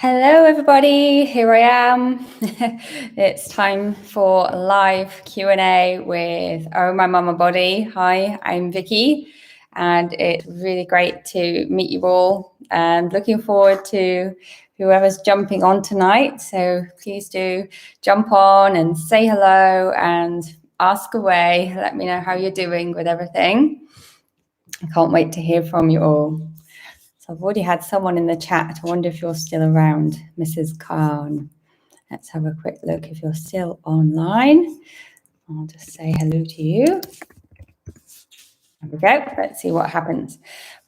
Hello everybody, here I am. It's time for a live Q&A with Oh My Mama Body. Hi, I'm Vicky and it's really great to meet you all and looking forward to whoever's jumping on tonight. So please do jump on and say hello and ask away. Let me know how you're doing with everything. I can't wait to hear from you all. So I've already had someone in the chat. I wonder if you're still around, Mrs. Khan. Let's have a quick look if you're still online. I'll just say hello to you. There we go. Let's see what happens.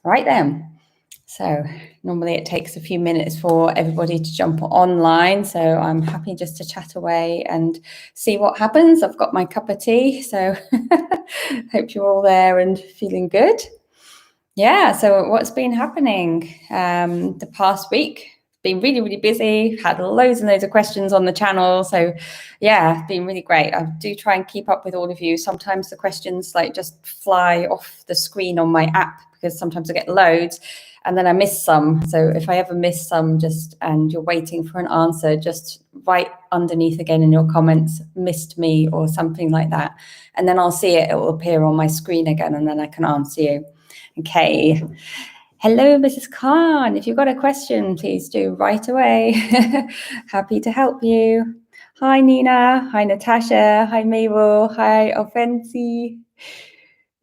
Right then. So normally it takes a few minutes for everybody to jump online. So I'm happy just to chat away and see what happens. I've got my cup of tea. So hope you're all there and feeling good. Yeah, so what's been happening the past week? Been really, really busy, had loads and loads of questions on the channel. So yeah, been really great. I do try and keep up with all of you. Sometimes the questions like just fly off the screen on my app because sometimes I get loads and then I miss some. So if I ever miss some and you're waiting for an answer, just write underneath again in your comments, missed me or something like that. And then I'll see it, it will appear on my screen again and then I can answer you. Okay. Hello, Mrs. Khan. If you've got a question, please do right away. Happy to help you. Hi, Nina. Hi, Natasha. Hi, Mabel. Hi, Offensi.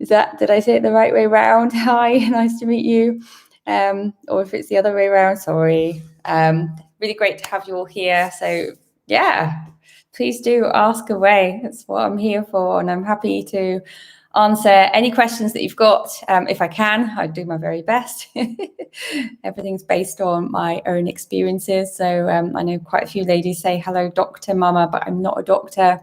Did I say it the right way round? Hi, nice to meet you. Or if it's the other way around, sorry. Really great to have you all here. So yeah, please do ask away. That's what I'm here for. And I'm happy to answer any questions that you've got. If I can, I do my very best. Everything's based on my own experiences. So I know quite a few ladies say, hello, Dr. Mama, but I'm not a doctor.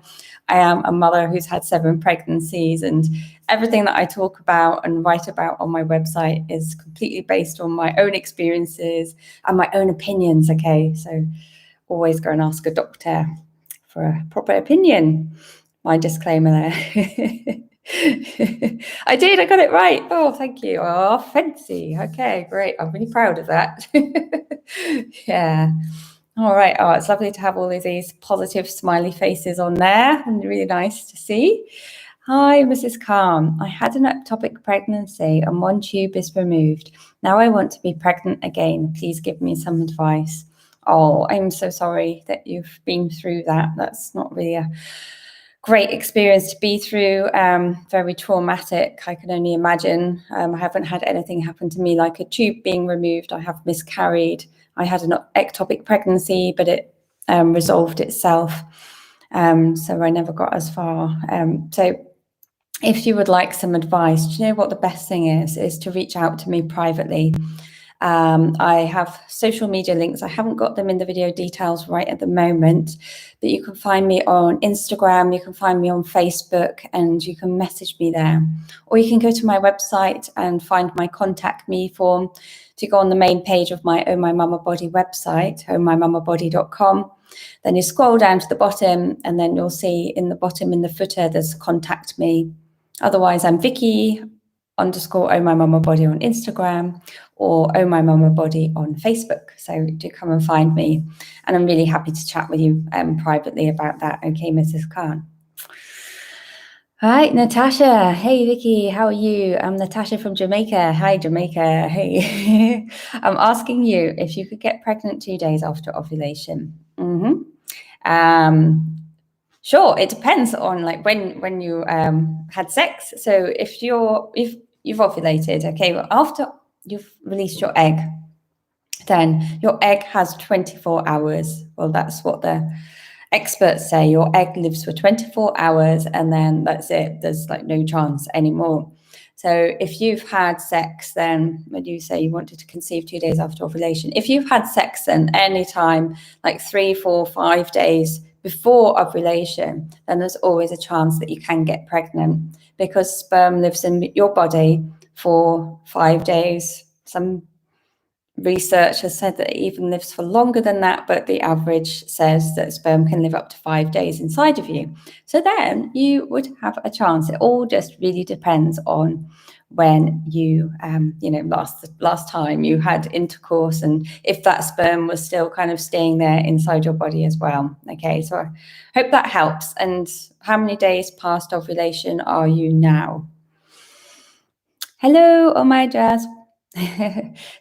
I am a mother who's had 7 pregnancies, and everything that I talk about and write about on my website is completely based on my own experiences and my own opinions, okay? So always go and ask a doctor for a proper opinion. My disclaimer there. I did, I got it right. Oh, thank you. Oh, fancy. Okay, great. I'm really proud of that. Yeah. All right. Oh, it's lovely to have all of these positive smiley faces on there and really nice to see. Hi, Mrs. Khan. I had an ectopic pregnancy and 1 tube is removed. Now I want to be pregnant again. Please give me some advice. Oh, I'm so sorry that you've been through that. That's not really a great experience to be through, very traumatic. I can only imagine. I haven't had anything happen to me like a tube being removed. I have miscarried. I had an ectopic pregnancy, but it resolved itself. So I never got as far. So if you would like some advice, do you know what the best thing is to reach out to me privately. I have social media links. I haven't got them in the video details right at the moment, but you can find me on Instagram, you can find me on Facebook, and you can message me there. Or you can go to my website and find my contact me form. To go on the main page of my Oh My Mama Body website, ohmymamabody.com. Then you scroll down to the bottom and then you'll see in the bottom in the footer, there's contact me. Otherwise, I'm Vicky _ Oh My Mama Body on Instagram or Oh My Mama Body on Facebook. So do come and find me. And I'm really happy to chat with you privately about that. Okay, Mrs. Khan. All right, Natasha. Hey, Vicky, how are you? I'm Natasha from Jamaica. Hi, Jamaica. Hey. I'm asking you if you could get pregnant 2 days after ovulation. Sure, it depends on like when you had sex. So if you've ovulated, okay, well, after you've released your egg, then your egg has 24 hours. Well, that's what the experts say. Your egg lives for 24 hours and then that's it. There's like no chance anymore. So if you've had sex, then when you say you wanted to conceive 2 days after ovulation, if you've had sex then any time, like 3, 4, 5 days before ovulation, then there's always a chance that you can get pregnant because sperm lives in your body for 5 days. Some research has said that it even lives for longer than that, but the average says that sperm can live up to 5 days inside of you. So then you would have a chance. It all just really depends on when you, last time you had intercourse, and if that sperm was still kind of staying there inside your body as well. Okay, so I hope that helps. And how many days past ovulation are you now? Hello, oh my Jazz.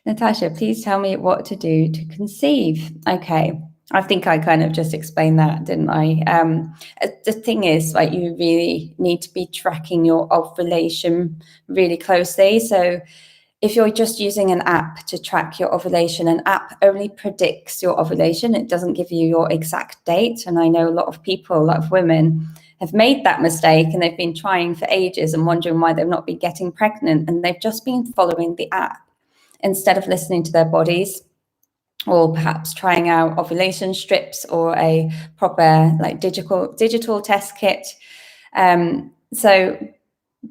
Natasha, please tell me what to do to conceive. Okay, I think I kind of just explained that, didn't I? The thing is, like, you really need to be tracking your ovulation really closely. So if you're just using an app to track your ovulation, an app only predicts your ovulation. It doesn't give you your exact date. And I know a lot of people, a lot of women, have made that mistake, and they've been trying for ages and wondering why they've not been getting pregnant, and they've just been following the app instead of listening to their bodies, or perhaps trying out ovulation strips or a proper like digital test kit. So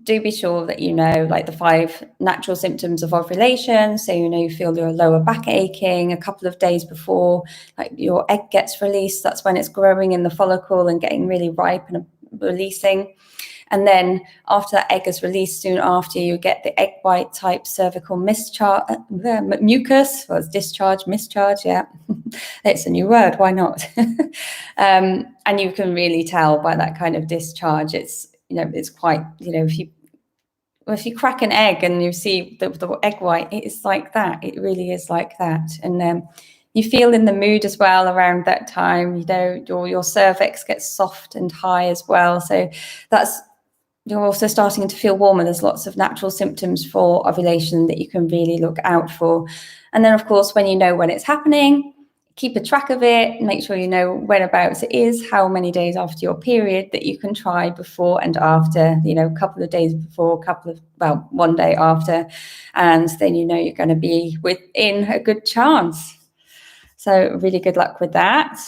do be sure that you know like the 5 natural symptoms of ovulation. So you feel your lower back aching a couple of days before like your egg gets released. That's when it's growing in the follicle and getting really ripe and releasing. And then after that egg is released, soon after, you get the egg white type cervical mucus. Well, it's mischarge, yeah. It's a new word, why not? And you can really tell by that kind of discharge. It's quite, if you crack an egg and you see the egg white, it's like that. It really is like that. And you feel in the mood as well around that time. Your cervix gets soft and high as well. So you're also starting to feel warmer. There's lots of natural symptoms for ovulation that you can really look out for. And then, of course, when you know when it's happening, keep a track of it, make sure you know whenabouts it is, how many days after your period that you can try before and after, a couple of days before, one day after, and then you're going to be within a good chance. So really good luck with that.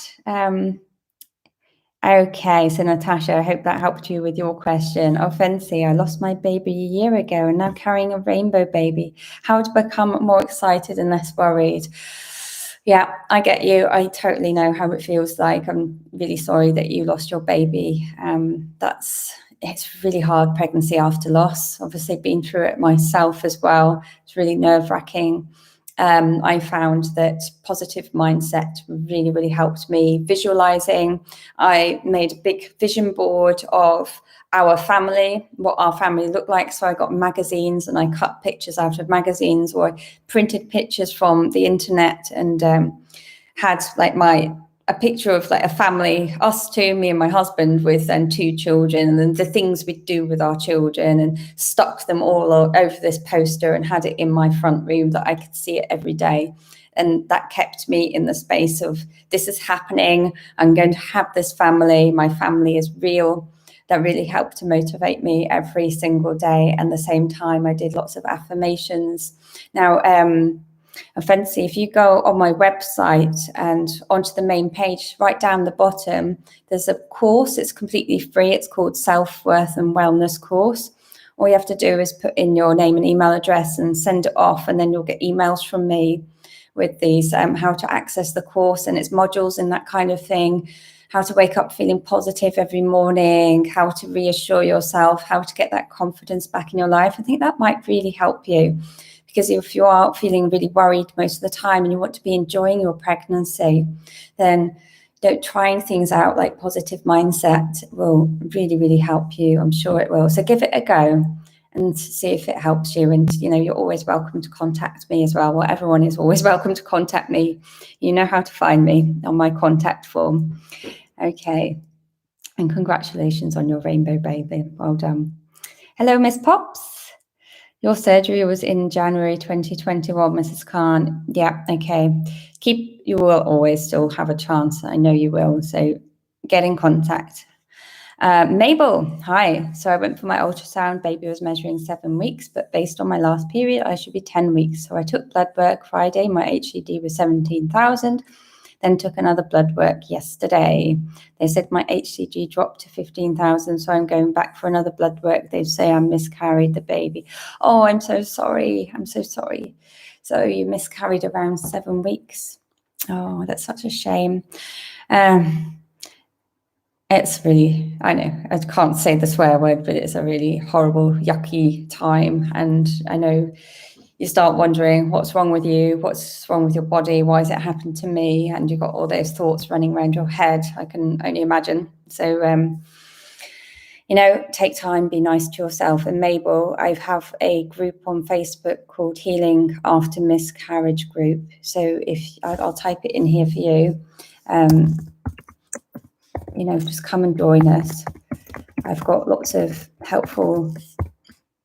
Okay, so Natasha, I hope that helped you with your question. Oh, Fancy, I lost my baby a year ago and now carrying a rainbow baby. How to become more excited and less worried? Yeah, I get you. I totally know how it feels like. I'm really sorry that you lost your baby. It's really hard, pregnancy after loss. Obviously, been through it myself as well. It's really nerve-wracking. I found that positive mindset really, really helped me. Visualizing, I made a big vision board of our family, what our family looked like. So I got magazines and I cut pictures out of magazines, or I printed pictures from the internet, and had like a picture of like a family, us two, me and my husband, with 2 children, and the things we'd do with our children, and stuck them all over this poster and had it in my front room that I could see it every day. And that kept me in the space of, this is happening. I'm going to have this family. My family is real. That really helped to motivate me every single day. And at the same time, I did lots of affirmations. Now, Fancy, if you go on my website and onto the main page, right down the bottom, there's a course. It's completely free. It's called Self-Worth and Wellness Course. All you have to do is put in your name and email address and send it off, and then you'll get emails from me with these, how to access the course and its modules and that kind of thing, how to wake up feeling positive every morning, how to reassure yourself, how to get that confidence back in your life. I think that might really help you. Because if you are feeling really worried most of the time and you want to be enjoying your pregnancy, then trying things out like positive mindset will really, really help you. I'm sure it will. So give it a go and see if it helps you. And, you're always welcome to contact me as well. Well, everyone is always welcome to contact me. You know how to find me on my contact form. Okay. And congratulations on your rainbow baby. Well done. Hello, Miss Pops. Your surgery was in January 2021, Mrs. Khan. Yeah, okay. You will always still have a chance. I know you will. So get in contact. Mabel, hi. So I went for my ultrasound. Baby was measuring 7 weeks, but based on my last period, I should be 10 weeks. So I took blood work Friday. My HCG was 17,000. Then took another blood work yesterday. They said my HCG dropped to 15,000, so I'm going back for another blood work. They say I miscarried the baby. Oh, I'm so sorry. I'm so sorry. So you miscarried around 7 weeks. Oh, that's such a shame. It's really, I know, I can't say the swear word, but it's a really horrible, yucky time. And I know you start wondering what's wrong with you, what's wrong with your body, why has it happened to me? And you've got all those thoughts running around your head. I can only imagine. So, take time, be nice to yourself. And Mabel, I have a group on Facebook called Healing After Miscarriage Group. So if I'll type it in here for you, just come and join us. I've got lots of helpful,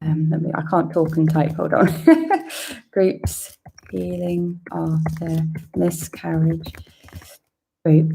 I can't talk and type, hold on. Groups, Healing After Miscarriage Group.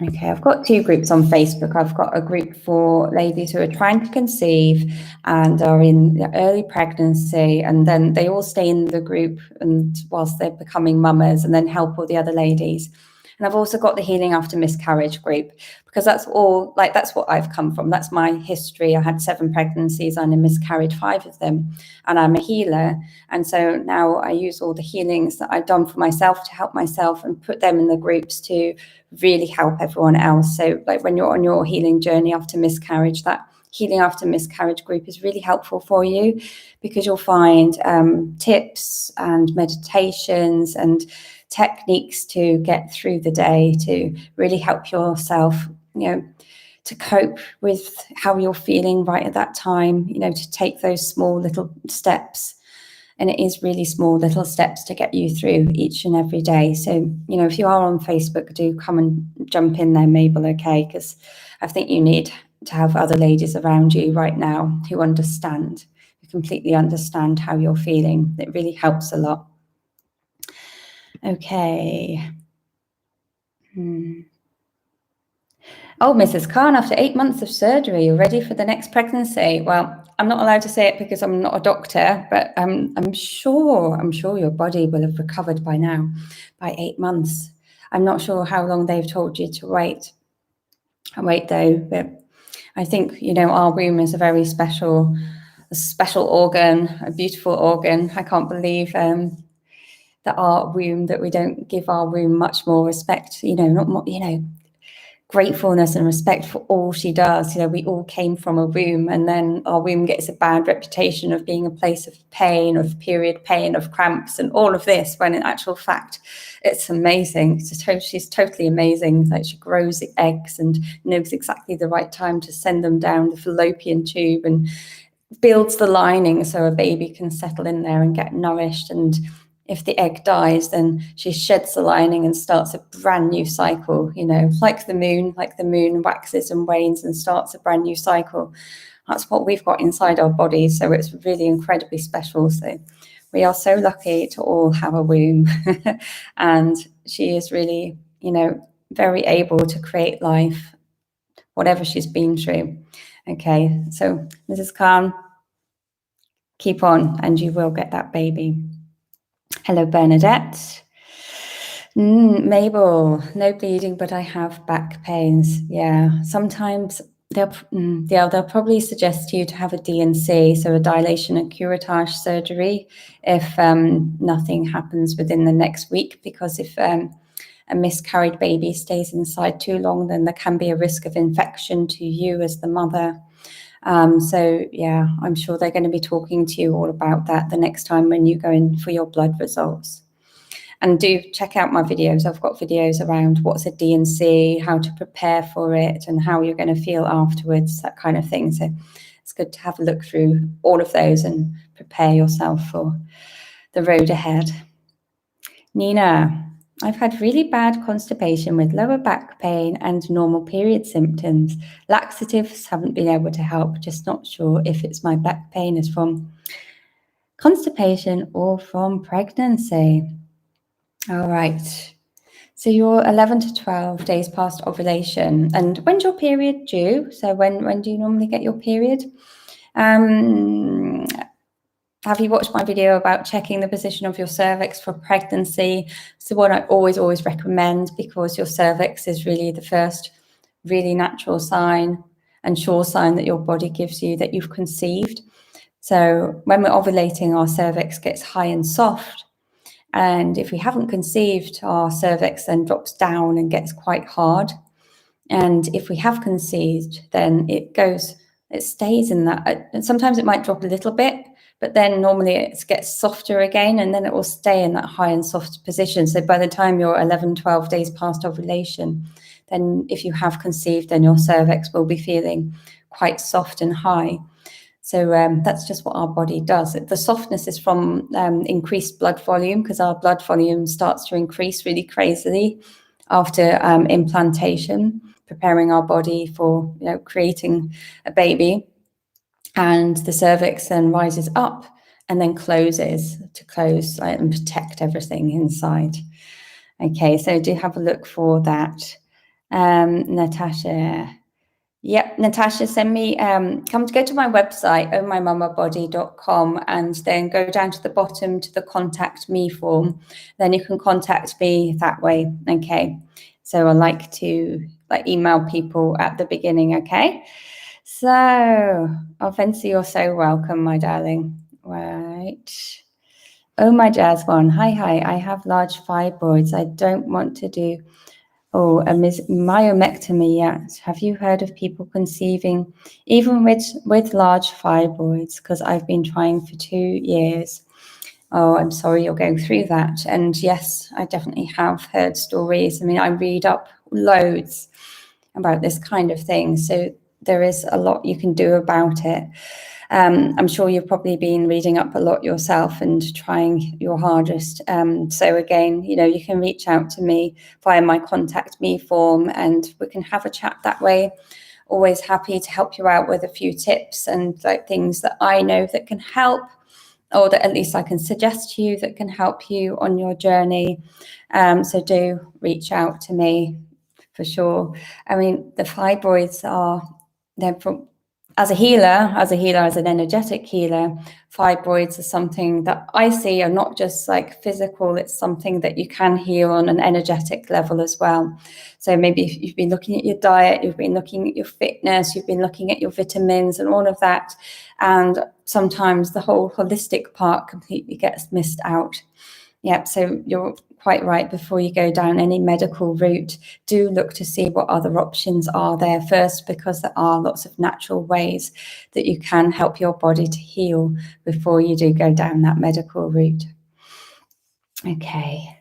Okay, I've got 2 groups on Facebook. I've got a group for ladies who are trying to conceive and are in the early pregnancy, and then they all stay in the group and whilst they're becoming mamas, and then help all the other ladies. And I've also got the Healing After Miscarriage group, because that's what I've come from. That's my history. I had 7 pregnancies and I miscarried 5 of them, and I'm a healer. And so now I use all the healings that I've done for myself to help myself and put them in the groups to really help everyone else. So like when you're on your healing journey after miscarriage, that Healing After Miscarriage group is really helpful for you, because you'll find tips and meditations and techniques to get through the day to really help yourself, to cope with how you're feeling right at that time, to take those small little steps. And it is really small little steps to get you through each and every day. So, if you are on Facebook, do come and jump in there, Mabel, okay? Because I think you need to have other ladies around you right now who understand, who completely understand how you're feeling. It really helps a lot. Okay. Oh, Mrs. Khan, after 8 months of surgery, you're ready for the next pregnancy. Well, I'm not allowed to say it because I'm not a doctor, but I'm sure your body will have recovered by now, by 8 months. I'm not sure how long they've told you to wait. I wait though, but I think, our womb is a very special organ, a beautiful organ. I can't believe that our womb, that we don't give our womb much more respect, gratefulness and respect for all she does. We all came from a womb, and then our womb gets a bad reputation of being a place of pain, of period pain, of cramps, and all of this, when in actual fact, it's amazing. She's totally amazing. Like, she grows the eggs and knows exactly the right time to send them down the fallopian tube and builds the lining so a baby can settle in there and get nourished. And if the egg dies, then she sheds the lining and starts a brand new cycle, like the moon waxes and wanes and starts a brand new cycle. That's what we've got inside our bodies. So it's really incredibly special. So we are so lucky to all have a womb. And she is really, very able to create life, whatever she's been through. Okay, so Mrs. Khan, keep on and you will get that baby. Hello, Bernadette. Mabel, no bleeding, but I have back pains. Yeah, sometimes they'll probably suggest to you to have a D&C, so a dilation and curettage surgery, if nothing happens within the next week, because if a miscarried baby stays inside too long, then there can be a risk of infection to you as the mother. So yeah, I'm sure they're going to be talking to you all about that the next time when you go in for your blood results. And do check out my videos. I've got videos around what's a D&C, how to prepare for it, and how you're going to feel afterwards, that kind of thing. So it's good to have a look through all of those and prepare yourself for the road ahead. Nina, I've had really bad constipation with lower back pain and normal period symptoms. Laxatives haven't been able to help, just not sure if it's my back pain is from constipation or from pregnancy. All right. So you're 11 to 12 days past ovulation. And when's your period due? So when do you normally get your period? Have you watched my video about checking the position of your cervix for pregnancy? It's the one I always recommend, because your cervix is really the first really natural sign and sure sign that your body gives you that you've conceived. So when we're ovulating, our cervix gets high and soft. And if we haven't conceived, our cervix then drops down and gets quite hard. And if we have conceived, then it stays in that. And sometimes it might drop a little bit, but then normally it gets softer again, and then it will stay in that high and soft position. So by the time you're 11, 12 days past ovulation, then if you have conceived, then your cervix will be feeling quite soft and high. So that's just what our body does. The softness is from increased blood volume, because our blood volume starts to increase really crazily after implantation, preparing our body for creating a baby. And the cervix then rises up and then closes to close and protect everything inside. Okay, so do have a look for that. Natasha. Yep, Natasha, send me, go to my website, ohmymamabody.com, and then go down to the bottom to the contact me form. Then you can contact me that way. Okay, so I like to email people at the beginning. Okay, so Fancy, you're so welcome, my darling. Right. Oh, my jazz one. Hi, I have large fibroids. I don't want to do a myomectomy yet. Have you heard of people conceiving even with large fibroids? Because I've been trying for 2 years. Oh, I'm sorry you're going through that. And yes, I definitely have heard stories. I mean, I read up loads about this kind of thing. So there is a lot you can do about it. I'm sure you've probably been reading up a lot yourself and trying your hardest. So again, you can reach out to me via my contact me form, and we can have a chat that way. Always happy to help you out with a few tips and things that I know that can help, or that at least I can suggest to you that can help you on your journey. So do reach out to me for sure. I mean, the fibroids they're from, as an energetic healer, fibroids are something that I see are not just physical, it's something that you can heal on an energetic level as well. So maybe if you've been looking at your diet, you've been looking at your fitness, you've been looking at your vitamins and all of that, and sometimes the whole holistic part completely gets missed out. Yep, so you're quite right. Before you go down any medical route, do look to see what other options are there first, because there are lots of natural ways that you can help your body to heal before you do go down that medical route. Okay.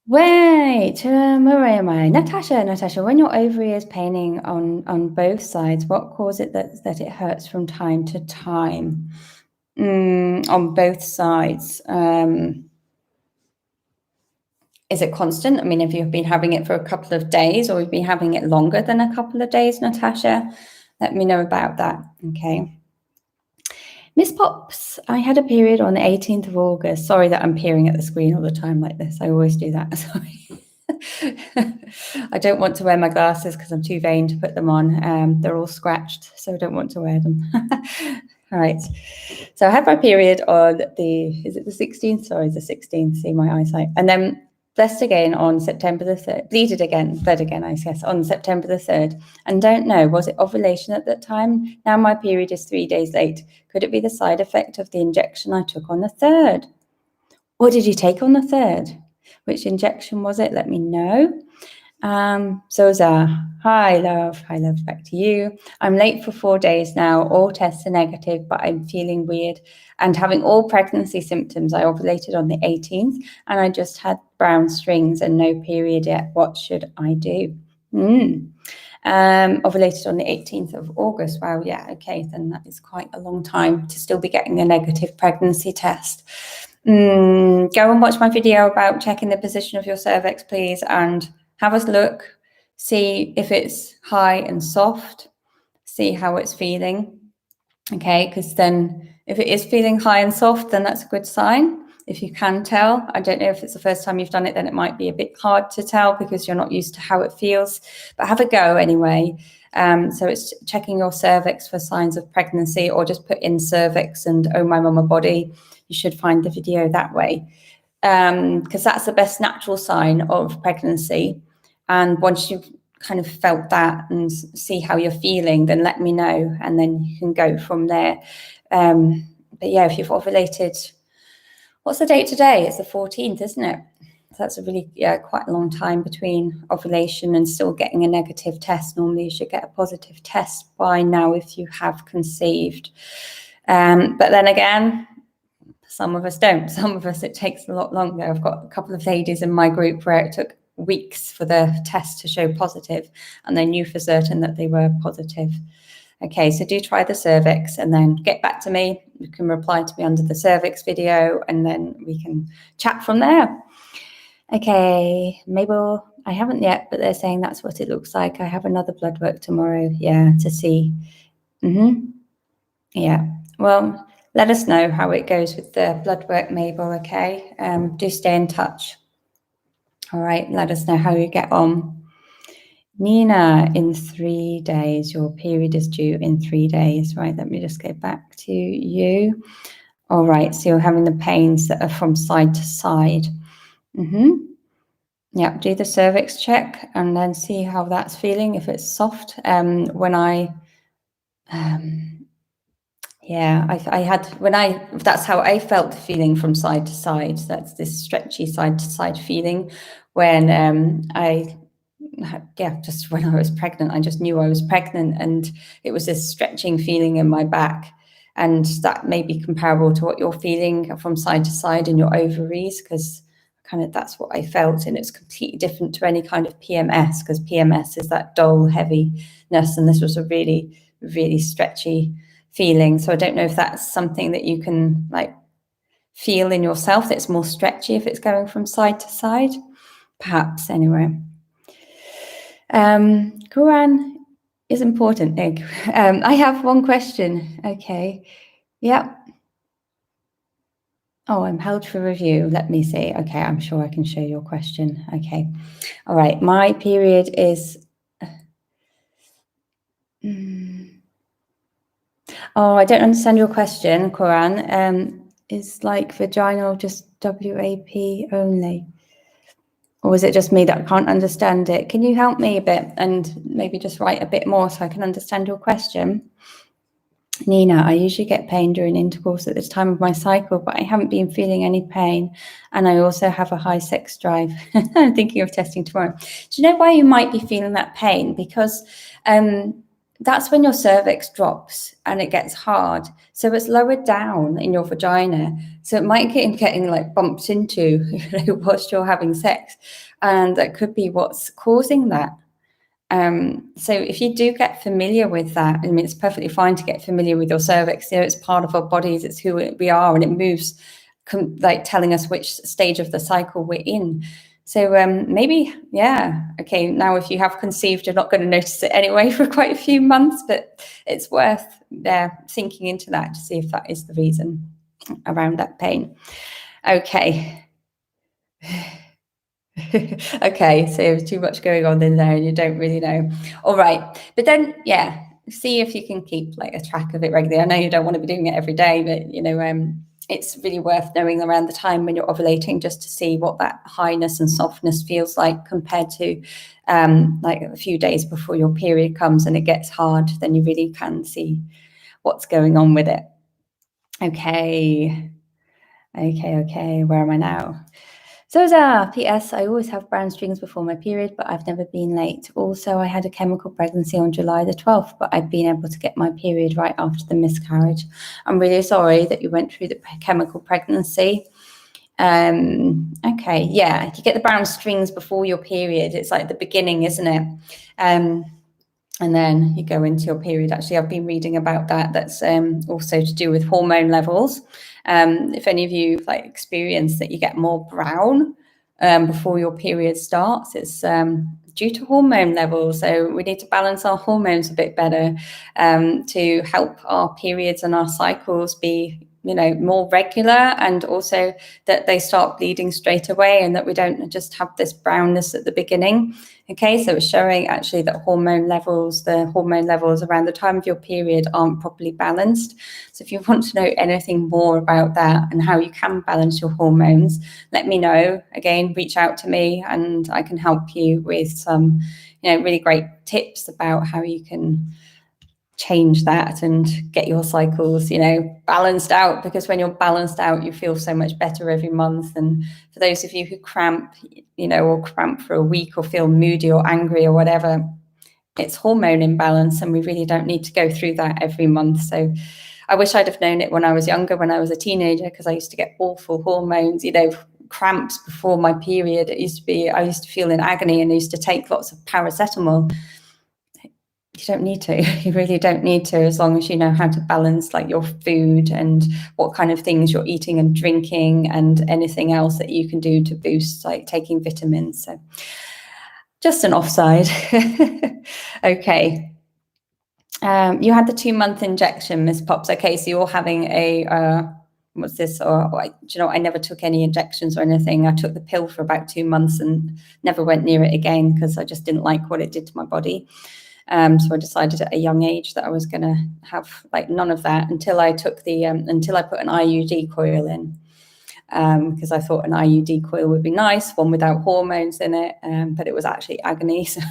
Wait, where am I? Natasha, when your ovary is paining on both sides, what causes it that it hurts from time to time? On both sides. Is it constant? I mean, if you've been having it for a couple of days, or you've been having it longer than a couple of days, Natasha, let me know about that. Okay. Miss Pops, I had a period on the 18th of August. Sorry that I'm peering at the screen all the time like this. I always do that. Sorry. I don't want to wear my glasses because I'm too vain to put them on. They're all scratched, so I don't want to wear them. All right. So I had my period on is it the 16th? Sorry, the 16th, see my eyesight. And then blessed again on September the 3rd, bled again, I guess, on September the 3rd. And don't know, was it ovulation at that time? Now my period is 3 days late. Could it be the side effect of the injection I took on the 3rd? What did you take on the 3rd? Which injection was it? Let me know. Zoza, hi love, back to you. I'm late for 4 days now. All tests are negative, but I'm feeling weird and having all pregnancy symptoms. I ovulated on the 18th and I just had brown strings and no period yet. What should I do? Ovulated on the 18th of August. Wow, yeah, okay, then that is quite a long time to still be getting a negative pregnancy test. Go and watch my video about checking the position of your cervix, please, and have a look, see if it's high and soft, see how it's feeling. Okay, because then if it is feeling high and soft, then that's a good sign. If you can tell, I don't know if it's the first time you've done it, then it might be a bit hard to tell because you're not used to how it feels, but have a go anyway. So it's checking your cervix for signs of pregnancy, or just put in cervix and oh my mama body. You should find the video that way, because that's the best natural sign of pregnancy. And once you've kind of felt that and see how you're feeling, then let me know, and then you can go from there. But yeah, if you've ovulated, what's the date today? It's the 14th, isn't it? that's a really, quite a long time between ovulation and still getting a negative test. Normally you should get a positive test by now if you have conceived. But then again, some of us don't. Some of us, it takes a lot longer. I've got a couple of ladies in my group where it took weeks for the test to show positive, and they knew for certain that they were positive. Okay, so do try the cervix and then get back to me. You can reply to me under the cervix video and then we can chat from there. Okay, Mabel, I haven't yet, but they're saying that's what it looks like. I have another blood work tomorrow, to see. Yeah, well, let us know how it goes with the blood work, Mabel, okay? Do stay in touch. All right, let us know how you get on. Nina, in 3 days, your period is due in 3 days. Right, let me just go back to you. All right, so you're having the pains that are from side to side. Yeah, do the cervix check and then see how that's feeling, if it's soft. That's how I felt feeling from side to side. That's this stretchy side to side feeling when just when I was pregnant, I just knew I was pregnant, and it was this stretching feeling in my back, and that may be comparable to what you're feeling from side to side in your ovaries, because kind of that's what I felt, and it's completely different to any kind of PMS, because PMS is that dull heaviness, and this was a really, really stretchy feeling. So I don't know if that's something that you can like feel in yourself, that's more stretchy if it's going from side to side, perhaps. Anyway, Quran is important. I have one question. Okay. Yep. Oh, I'm held for review. Let me see. Okay, I'm sure I can show your question. Okay. All right. My period is... Oh, I don't understand your question, Quran. Is like vaginal just WAP only? Or is it just me that can't understand it? Can you help me a bit and maybe just write a bit more so I can understand your question? Nina, I usually get pain during intercourse at this time of my cycle, but I haven't been feeling any pain. And I also have a high sex drive. I'm thinking of testing tomorrow. Do you know why you might be feeling that pain? Because that's when your cervix drops and it gets hard. So it's lower down in your vagina. So it might getting like bumped into whilst you're having sex. And that could be what's causing that. So if you do get familiar with that, I mean, it's perfectly fine to get familiar with your cervix. It's part of our bodies, it's who we are, and it moves like telling us which stage of the cycle we're in. So maybe, okay, now if you have conceived, you're not going to notice it anyway for quite a few months, but it's worth thinking into that to see if that is the reason around that pain. Okay. Okay, so there's too much going on in there and you don't really know. All right, but then see if you can keep like a track of it regularly. I know you don't want to be doing it every day, but it's really worth knowing around the time when you're ovulating, just to see what that highness and softness feels like compared to like a few days before your period comes and it gets hard. Then you really can see what's going on with it. Okay, where am I now? Zoza, P.S. I always have brown strings before my period, but I've never been late. Also, I had a chemical pregnancy on July the 12th, but I've been able to get my period right after the miscarriage. I'm really sorry that you went through the chemical pregnancy. Okay, you get the brown strings before your period. It's like the beginning, isn't it? And then you go into your period. Actually, I've been reading about that. That's also to do with hormone levels. If any of you like experience that you get more brown before your period starts, it's due to hormone levels. So we need to balance our hormones a bit better to help our periods and our cycles be more regular, and also that they start bleeding straight away and that we don't just have this brownness at the beginning. Okay, so it's showing actually that the hormone levels around the time of your period aren't properly balanced. So if you want to know anything more about that and how you can balance your hormones, let me know. Again, reach out to me and I can help you with some really great tips about how you can change that and get your cycles, you know, balanced out, because when you're balanced out, you feel so much better every month. And for those of you who cramp, you know, or cramp for a week or feel moody or angry or whatever, it's hormone imbalance, and we really don't need to go through that every month. So I wish I'd have known it when I was younger, when I was a teenager, because I used to get awful hormones, you know, cramps before my period. I used to feel in agony, and I used to take lots of paracetamol. You don't need to. You really don't need to, as long as you know how to balance like your food and what kind of things you're eating and drinking, and anything else that you can do to boost, like taking vitamins. So just an offside. Okay. You had the 2-month injection, Miss Pops. Okay, so you're having a what's this? Or do you know, I never took any injections or anything. I took the pill for about 2 months and never went near it again, because I just didn't like what it did to my body. So I decided at a young age that I was going to have like none of that until I took the until I put an IUD coil in, because I thought an IUD coil would be nice, one without hormones in it, but it was actually agony. So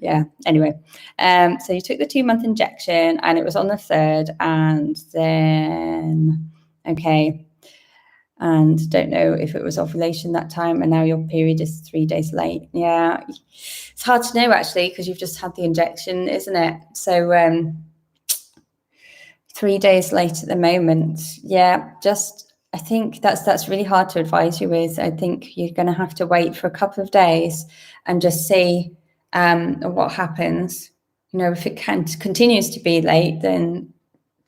yeah, anyway, so you took the 2-month injection, and it was on the 3rd, and then okay, and don't know if it was ovulation that time, and now your period is 3 days late. Yeah, it's hard to know actually, because you've just had the injection, isn't it? So 3 days late at the moment. Yeah, just I think that's really hard to advise you with. I think you're going to have to wait for a couple of days and just see what happens. You know, if it continues to be late, then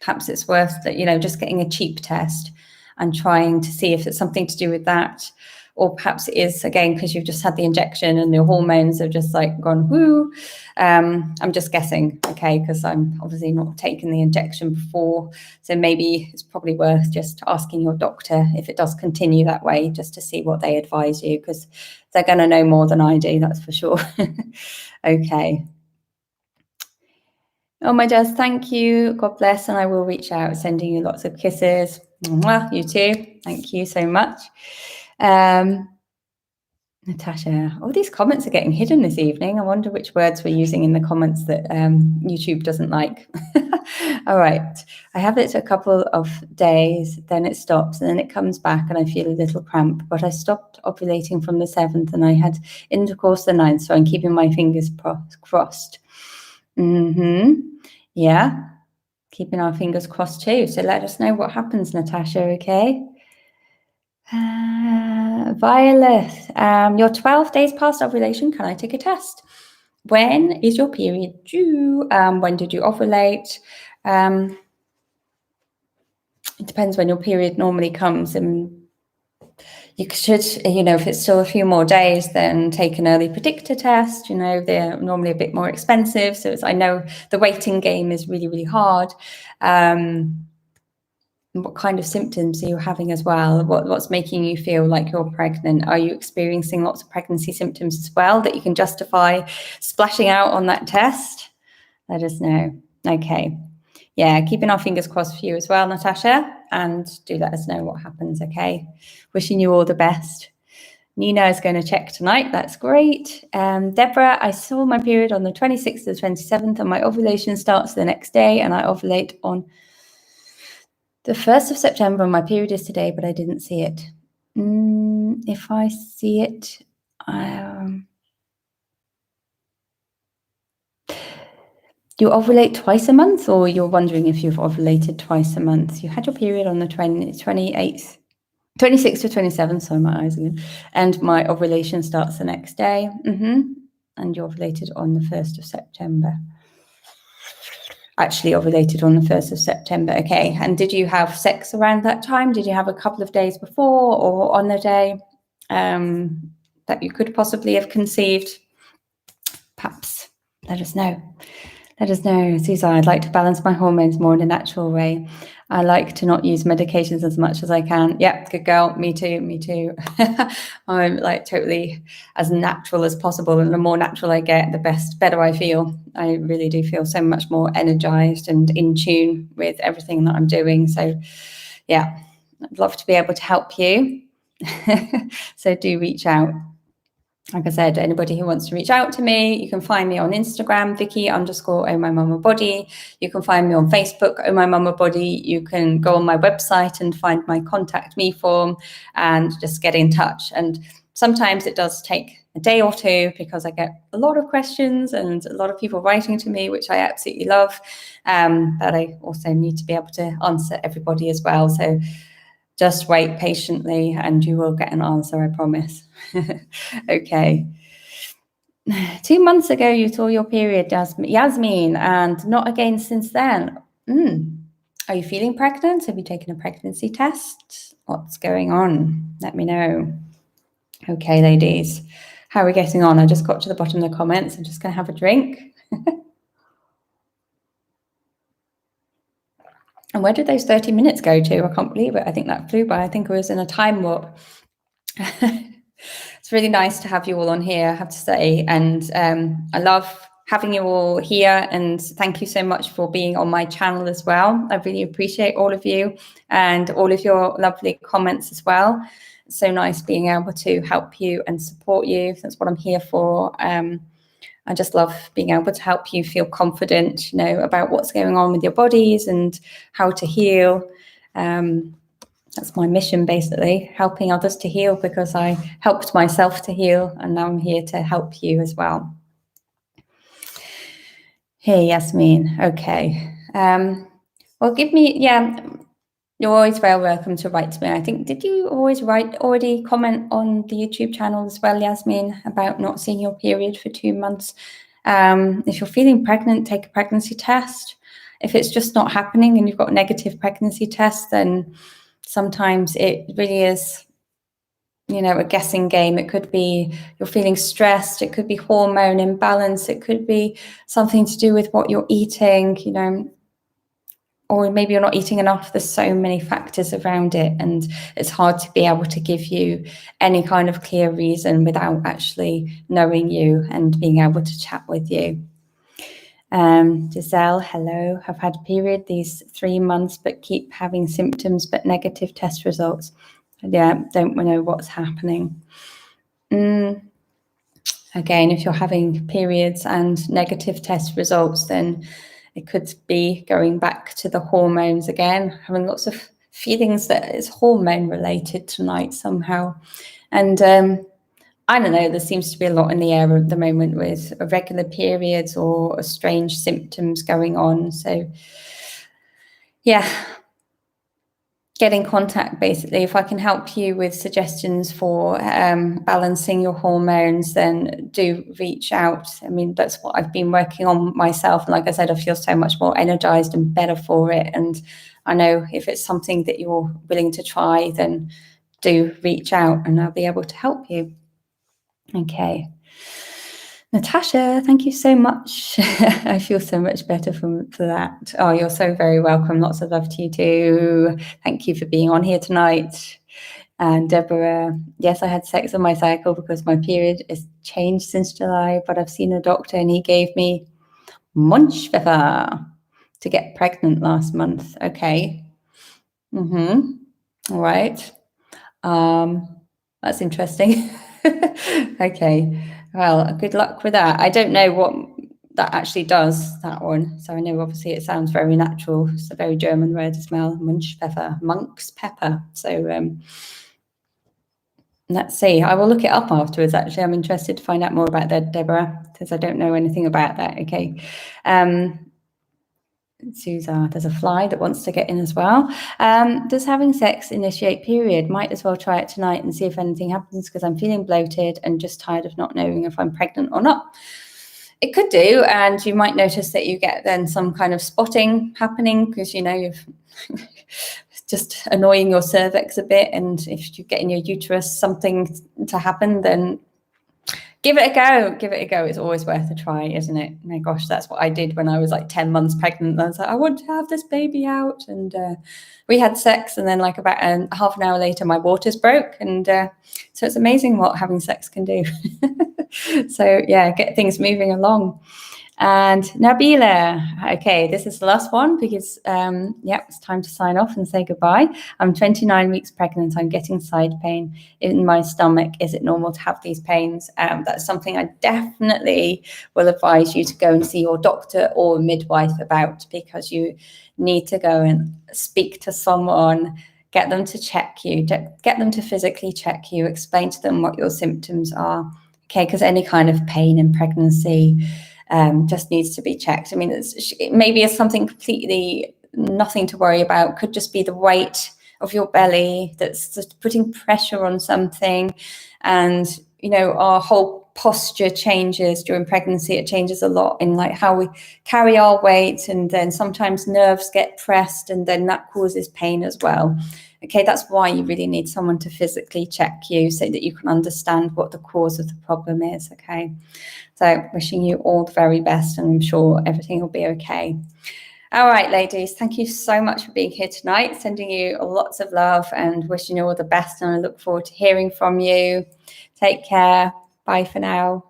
perhaps it's worth that, you know, just getting a cheap test and trying to see if it's something to do with that, or perhaps it is again because you've just had the injection and your hormones have just like gone woo. I'm just guessing, okay, because I'm obviously not taking the injection before, so maybe it's probably worth just asking your doctor if it does continue that way, just to see what they advise you, because they're going to know more than I do, that's for sure. Okay. Oh, my dears, thank you. God bless, and I will reach out, sending you lots of kisses. Mwah, you too. Thank you so much. Natasha, all these comments are getting hidden this evening. I wonder which words we're using in the comments that YouTube doesn't like. All right. I have it a couple of days, then it stops, and then it comes back, and I feel a little cramp. But I stopped ovulating from the 7th, and I had intercourse the 9th, so I'm keeping my fingers crossed. Yeah, keeping our fingers crossed too. So let us know what happens, Natasha, okay? Violet, you're 12 days past ovulation. Can I take a test? When is your period due? When did you ovulate? It depends when your period normally comes, and you should, you know, if it's still a few more days, then take an early predictor test. You know, they're normally a bit more expensive. So I know the waiting game is really, really hard. What kind of symptoms are you having as well? What's making you feel like you're pregnant? Are you experiencing lots of pregnancy symptoms as well that you can justify splashing out on that test? Let us know. Okay. Yeah, keeping our fingers crossed for you as well, Natasha, and do let us know what happens, okay? Wishing you all the best. Nina is going to check tonight. That's great. Deborah, I saw my period on the 26th to the 27th, and my ovulation starts the next day, and I ovulate on the 1st of September, and my period is today, but I didn't see it. If I see it, you ovulate twice a month, or you're wondering if you've ovulated twice a month? You had your period on the 28th, 26th to 27th, sorry, my eyes again. And my ovulation starts the next day. And you ovulated on the 1st of September. Actually ovulated on the 1st of September. Okay. And did you have sex around that time? Did you have a couple of days before or on the day that you could possibly have conceived? Perhaps let us know. Let us know. Susan, I'd like to balance my hormones more in a natural way. I like to not use medications as much as I can. Yep, good girl. Me too. Me too. I'm like totally as natural as possible. And the more natural I get, the better I feel. I really do feel so much more energized and in tune with everything that I'm doing. So yeah, I'd love to be able to help you. So do reach out. Like I said, anybody who wants to reach out to me, you can find me on Instagram, Vicky_Oh_My_Mama_Body. You can find me on Facebook, Oh My Mama Body. You can go on my website and find my contact me form and just get in touch. And sometimes it does take a day or two because I get a lot of questions and a lot of people writing to me, which I absolutely love. But I also need to be able to answer everybody as well. So just wait patiently and you will get an answer, I promise. Okay. 2 months ago, you saw your period, Yasmin, and not again since then. Are you feeling pregnant? Have you taken a pregnancy test? What's going on? Let me know. Okay, ladies. How are we getting on? I just got to the bottom of the comments. I'm just going to have a drink. And where did those 30 minutes go to? I can't believe it. I think that flew by. I think I was in a time warp. It's really nice to have you all on here, I have to say. And I love having you all here. And thank you so much for being on my channel as well. I really appreciate all of you and all of your lovely comments as well. It's so nice being able to help you and support you. That's what I'm here for. I just love being able to help you feel confident, you know, about what's going on with your bodies and how to heal. That's my mission, basically, helping others to heal, because I helped myself to heal, and now I'm here to help you as well. Hey, Yasmin. Okay. Well, give me, you're always very welcome to write to me. I think, did you already comment on the YouTube channel as well, Yasmin, about not seeing your period for 2 months? If you're feeling pregnant, take a pregnancy test. If it's just not happening and you've got a negative pregnancy test, then sometimes it really is, you know, a guessing game. It could be you're feeling stressed. It could be hormone imbalance. It could be something to do with what you're eating, you know, or maybe you're not eating enough. There's so many factors around it, and it's hard to be able to give you any kind of clear reason without actually knowing you and being able to chat with you. Giselle, hello. I've had a period these 3 months, but keep having symptoms, but negative test results. Yeah, don't know what's happening. Again, if you're having periods and negative test results, then it could be going back to the hormones again, having lots of feelings that it's hormone related tonight somehow. And I don't know, there seems to be a lot in the air at the moment with irregular periods or strange symptoms going on. So yeah, get in contact, basically. If I can help you with suggestions for balancing your hormones, then do reach out. I mean, that's what I've been working on myself. And like I said, I feel so much more energized and better for it. And I know if it's something that you're willing to try, then do reach out and I'll be able to help you. Okay. Natasha, thank you so much. I feel so much better for that. Oh, you're so very welcome. Lots of love to you too. Thank you for being on here tonight. And Deborah, yes, I had sex on my cycle because my period has changed since July, but I've seen a doctor and he gave me Munchpfeffer to get pregnant last month. Okay. All right. That's interesting. Okay. Well, good luck with that. I don't know what that actually does, that one. So I know obviously it sounds very natural. It's a very German word as well, Munchpfeffer, monk's pepper. So let's see. I will look it up afterwards, actually. I'm interested to find out more about that, Deborah, because I don't know anything about that. Okay. Suza, there's a fly that wants to get in as well. Does having sex initiate period? Might as well try it tonight and see if anything happens, because I'm feeling bloated and just tired of not knowing if I'm pregnant or not. It could do, and you might notice that you get then some kind of spotting happening because, you know, you've just annoying your cervix a bit, and if you get in your uterus something to happen, then give it a go. Give it a go. It's always worth a try, isn't it? My gosh, that's what I did when I was like 10 months pregnant. I was like, I want to have this baby out. And we had sex. And then like about half an hour later, my waters broke. And so it's amazing what having sex can do. So yeah, get things moving along. And Nabila, okay, this is the last one because, it's time to sign off and say goodbye. I'm 29 weeks pregnant. I'm getting side pain in my stomach. Is it normal to have these pains? That's something I definitely will advise you to go and see your doctor or midwife about, because you need to go and speak to someone, get them to check you, get them to physically check you, explain to them what your symptoms are. Okay, because any kind of pain in pregnancy just needs to be checked. I mean, maybe it's something completely nothing to worry about. Could just be the weight of your belly that's just putting pressure on something. And, our whole posture changes during pregnancy. It changes a lot in like how we carry our weight, and then sometimes nerves get pressed, and then that causes pain as well. Okay, that's why you really need someone to physically check you so that you can understand what the cause of the problem is. Okay, so wishing you all the very best, and I'm sure everything will be okay. All right, ladies, thank you so much for being here tonight. Sending you lots of love and wishing you all the best, and I look forward to hearing from you. Take care. Bye for now.